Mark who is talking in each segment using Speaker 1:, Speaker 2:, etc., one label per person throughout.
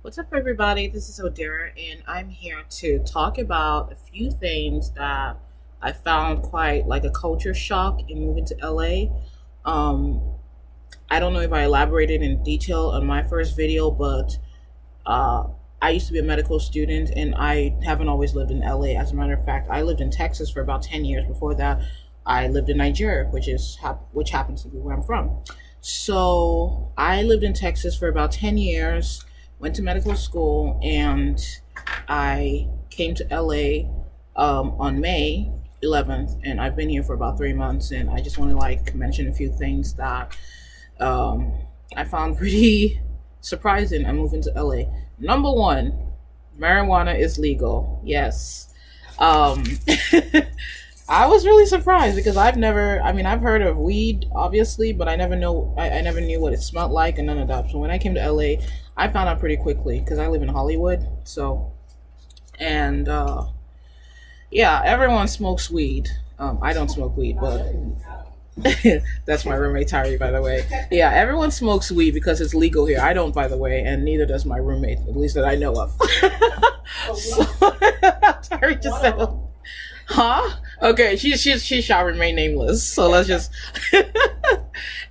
Speaker 1: What's up, everybody? This is Odira, and I'm here to talk about a few things that I found quite like a culture shock in moving to LA. Um, I don't know if I elaborated in detail on my first video, but uh, I used to be a medical student, and I haven't always lived in LA. As a matter of fact, I lived in Texas for about 10 years. Before that, I lived in Nigeria, which happens to be where I'm from. So I lived in Texas for about 10 years, went to medical school, and I came to LA on May 11th, and I've been here for about 3 months. And I just want to mention a few things that um, I found pretty surprising. I'm moving to LA. Number one, marijuana is legal. Yes. Um, I was really surprised because I've heard of weed, obviously, but I never knew what it smelled like and none of that. So when I came to LA, I found out pretty quickly because I live in Hollywood. So, and yeah, everyone smokes weed. I don't smoke weed, but that's my roommate Tyree, by the way. Yeah, everyone smokes weed because it's legal here. I don't, by the way, and neither does my roommate, at least that I know of. So, Tyree just said, huh? Okay, she shall remain nameless. So let's just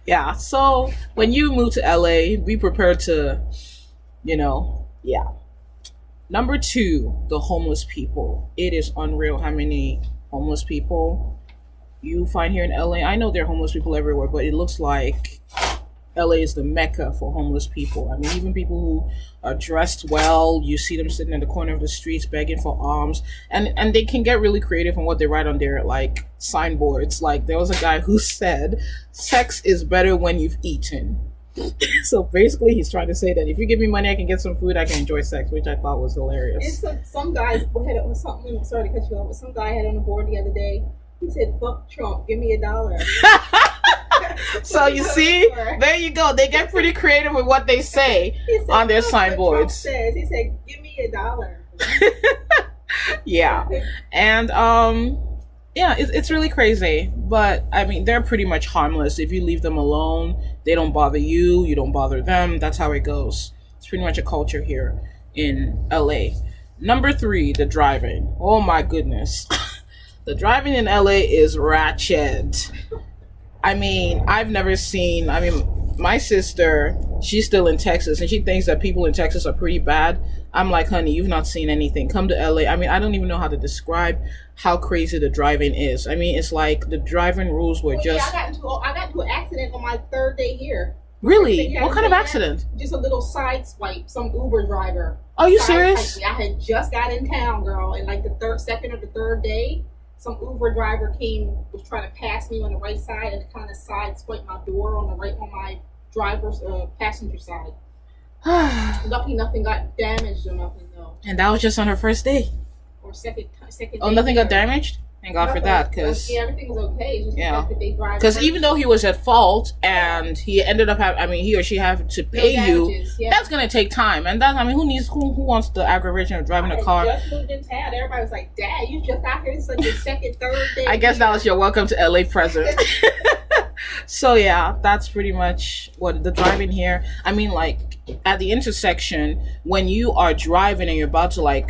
Speaker 1: yeah. So when you move to LA, be prepared to, yeah. Number two, the homeless people. It is unreal how many homeless people you find here in LA. I know there are homeless people everywhere, but it looks like LA is the mecca for homeless people. I mean, even people who are dressed well, you see them sitting in the corner of the streets begging for alms, and they can get really creative on what they write on their signboards. Like there was a guy who said, "Sex is better when you've eaten." So basically, he's trying to say that if you give me money, I can get some food, I can enjoy sex, which I thought was hilarious.
Speaker 2: It's like some guys had something. Sorry to cut you off, but some guy had on the board the other day. He said, "Fuck Trump, give me $1."
Speaker 1: So you see, there you go. They get pretty creative with what they say on their signboards.
Speaker 2: He said, "Give me $1."
Speaker 1: Yeah, and yeah, it's really crazy. But I mean, they're pretty much harmless if you leave them alone. They don't bother you. You don't bother them. That's how it goes. It's pretty much a culture here in LA. Number three, the driving. Oh my goodness, the driving in LA is ratchet. I mean, my sister, she's still in Texas, and she thinks that people in Texas are pretty bad. I'm like, honey, you've not seen anything. Come to LA. I mean, I don't even know how to describe how crazy the driving is. I mean, it's like the driving rules were just...
Speaker 2: Yeah, I got into an accident on my third day here.
Speaker 1: Really? What kind of accident?
Speaker 2: Just a little side swipe. Some Uber driver.
Speaker 1: Are you serious?
Speaker 2: I had just got in town, girl, and like the second or the third day, some Uber driver was trying to pass me on the right side and kind of side swiped my door on my driver's passenger side. Lucky nothing got damaged or nothing though.
Speaker 1: And that was just on her first day.
Speaker 2: Or second.
Speaker 1: Oh, nothing got damaged? Thank God for that, because
Speaker 2: yeah, everything was okay. It's just the fact that they drive.
Speaker 1: Because even though he was at fault and he ended up he or she have to pay you, that's gonna take time. And that, who wants the aggravation of driving a car?
Speaker 2: I just moved in town. Everybody was like, "Dad, you just got here. It's like your second, third day."
Speaker 1: I guess that was your welcome to LA present. So yeah, that's pretty much what the driving here. I mean, at the intersection, when you are driving and you're about to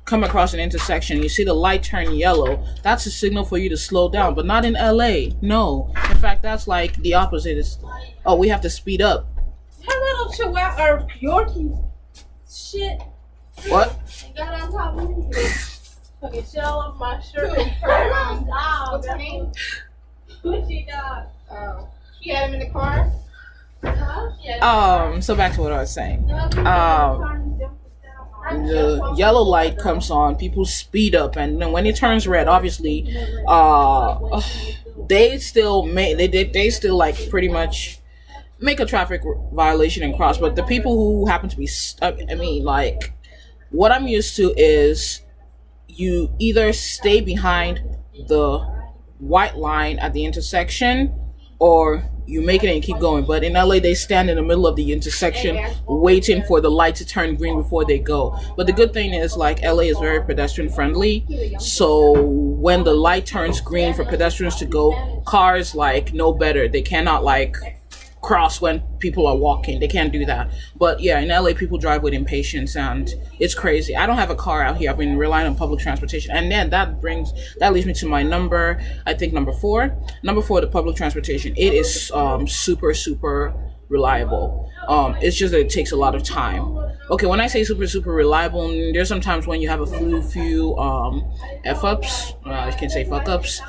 Speaker 1: come across an intersection, you see the light turn yellow, that's a signal for you to slow down. But not in LA. No. In fact, that's the opposite. We have to speed up.
Speaker 2: Her little chihuahua or Yorkie shit.
Speaker 1: What?
Speaker 2: And got on top of me. Fucking shit all over my shirt. Her dog. What's her name? Gucci dog. Oh. She had him in the car?
Speaker 1: So back to what I was saying. The yellow light comes on, people speed up, and then when it turns red, obviously, they still pretty much make a traffic violation and cross. But the people who happen to be what I'm used to is you either stay behind the white line at the intersection or you make it and keep going. But in LA, they stand in the middle of the intersection waiting for the light to turn green before they go. But the good thing is LA is very pedestrian friendly. So when the light turns green for pedestrians to go, cars know better. They cannot cross when people are walking. They can't do that. But yeah, in LA, people drive with impatience, and it's crazy. I don't have a car out here. I've been relying on public transportation, and then that leads me to my number. I think number four. Number four, the public transportation. It is super super reliable. It's just that it takes a lot of time. Okay, when I say super super reliable, there's sometimes when you have a few f ups. I can say fuck ups.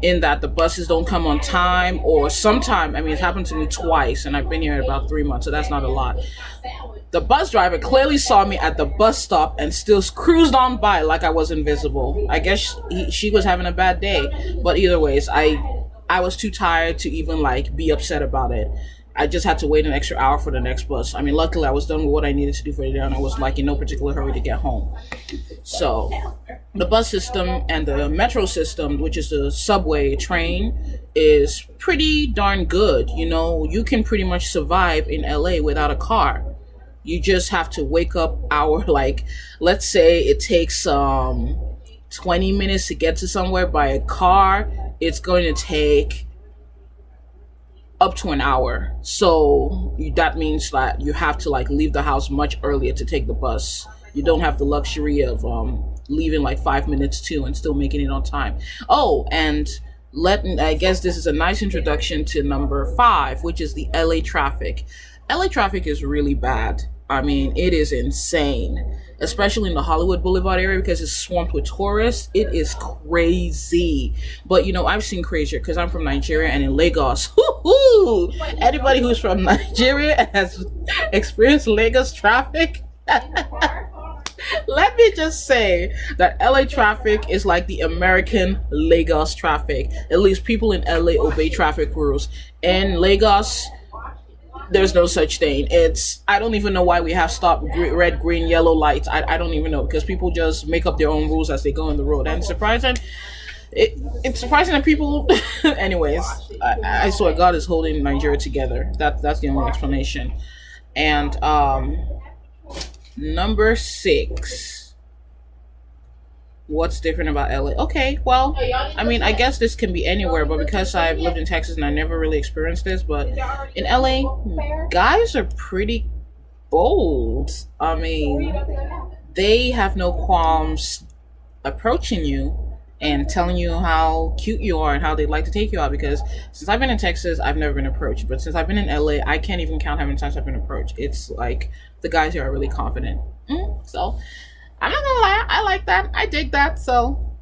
Speaker 1: In that the buses don't come on time, or sometime, I mean, it's happened to me twice, and I've been here about 3 months, so that's not a lot. The bus driver clearly saw me at the bus stop and still cruised on by like I was invisible. I guess she was having a bad day, but either ways, I was too tired to even like be upset about it. I just had to wait an extra hour for the next bus. I mean, luckily I was done with what I needed to do for the day, and I was like in no particular hurry to get home. So the bus system and the metro system, which is the subway train, is pretty darn good. You know, you can pretty much survive in LA without a car. You just have to wake up like, let's say it takes 20 minutes to get to somewhere by a car. It's going to take up to an hour. So that means that you have to like leave the house much earlier to take the bus. You don't have the luxury of leaving like 5 minutes to and still making it on time. Oh, and I guess this is a nice introduction to number 5, which is the LA traffic. LA traffic is really bad. I mean, it is insane, especially in the Hollywood Boulevard area because it's swamped with tourists. It is crazy. But, you know, I've seen crazier because I'm from Nigeria, and in Lagos, anybody who's from Nigeria and has experienced Lagos traffic, let me just say that LA traffic is like the American Lagos traffic. At least people in LA obey traffic rules. In Lagos, there's no such thing. I don't even know why we have stop, red, green, yellow lights. I don't even know, because people just make up their own rules as they go on the road. And it's surprising that people, anyways, I swear God is holding Nigeria together. That's the only explanation. And number 6. What's different about LA? Okay, well, I mean, I guess this can be anywhere, but because I've lived in Texas and I never really experienced this, but in LA, guys are pretty bold. I mean, they have no qualms approaching you and telling you how cute you are and how they'd like to take you out, because since I've been in Texas, I've never been approached, but since I've been in LA, I can't even count how many times I've been approached. It's like the guys here are really confident. So I'm not gonna lie, I like that. I dig that. So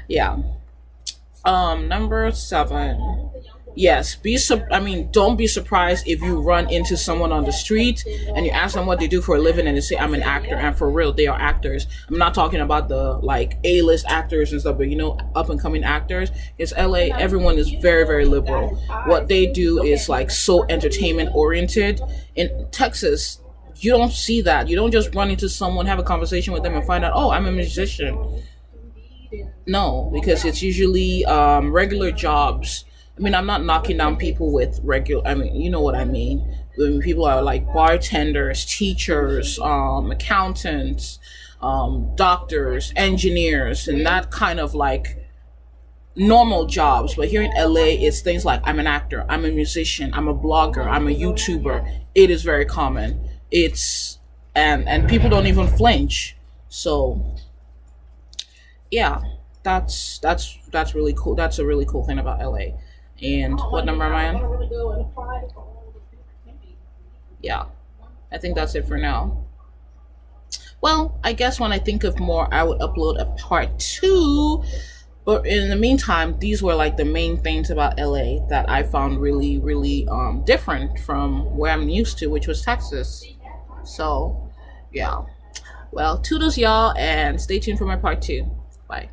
Speaker 1: yeah. Number 7. Yes, don't be surprised if you run into someone on the street and you ask them what they do for a living and they say, I'm an actor. And for real, they are actors. I'm not talking about the like A-list actors and stuff, but you know, up and coming actors. It's LA, everyone is very, very liberal. What they do is like so entertainment oriented. In Texas, you don't see that. You don't just run into someone, have a conversation with them, and find out, oh, I'm a musician. No, because it's usually regular jobs. I mean, I'm not knocking down people with regular, I mean, you know what I mean. When people are like bartenders, teachers, accountants, doctors, engineers, and that kind of like normal jobs. But here in LA, it's things like I'm an actor, I'm a musician, I'm a blogger, I'm a YouTuber. It is very common. And people don't even flinch. So yeah, that's really cool. That's a really cool thing about LA. And what number am I on? Yeah, I think that's it for now. Well, I guess when I think of more, I would upload a part 2. But in the meantime, these were like the main things about LA that I found really, really different from where I'm used to, which was Texas. So, yeah. Well, toodles, y'all, and stay tuned for my part 2. Bye.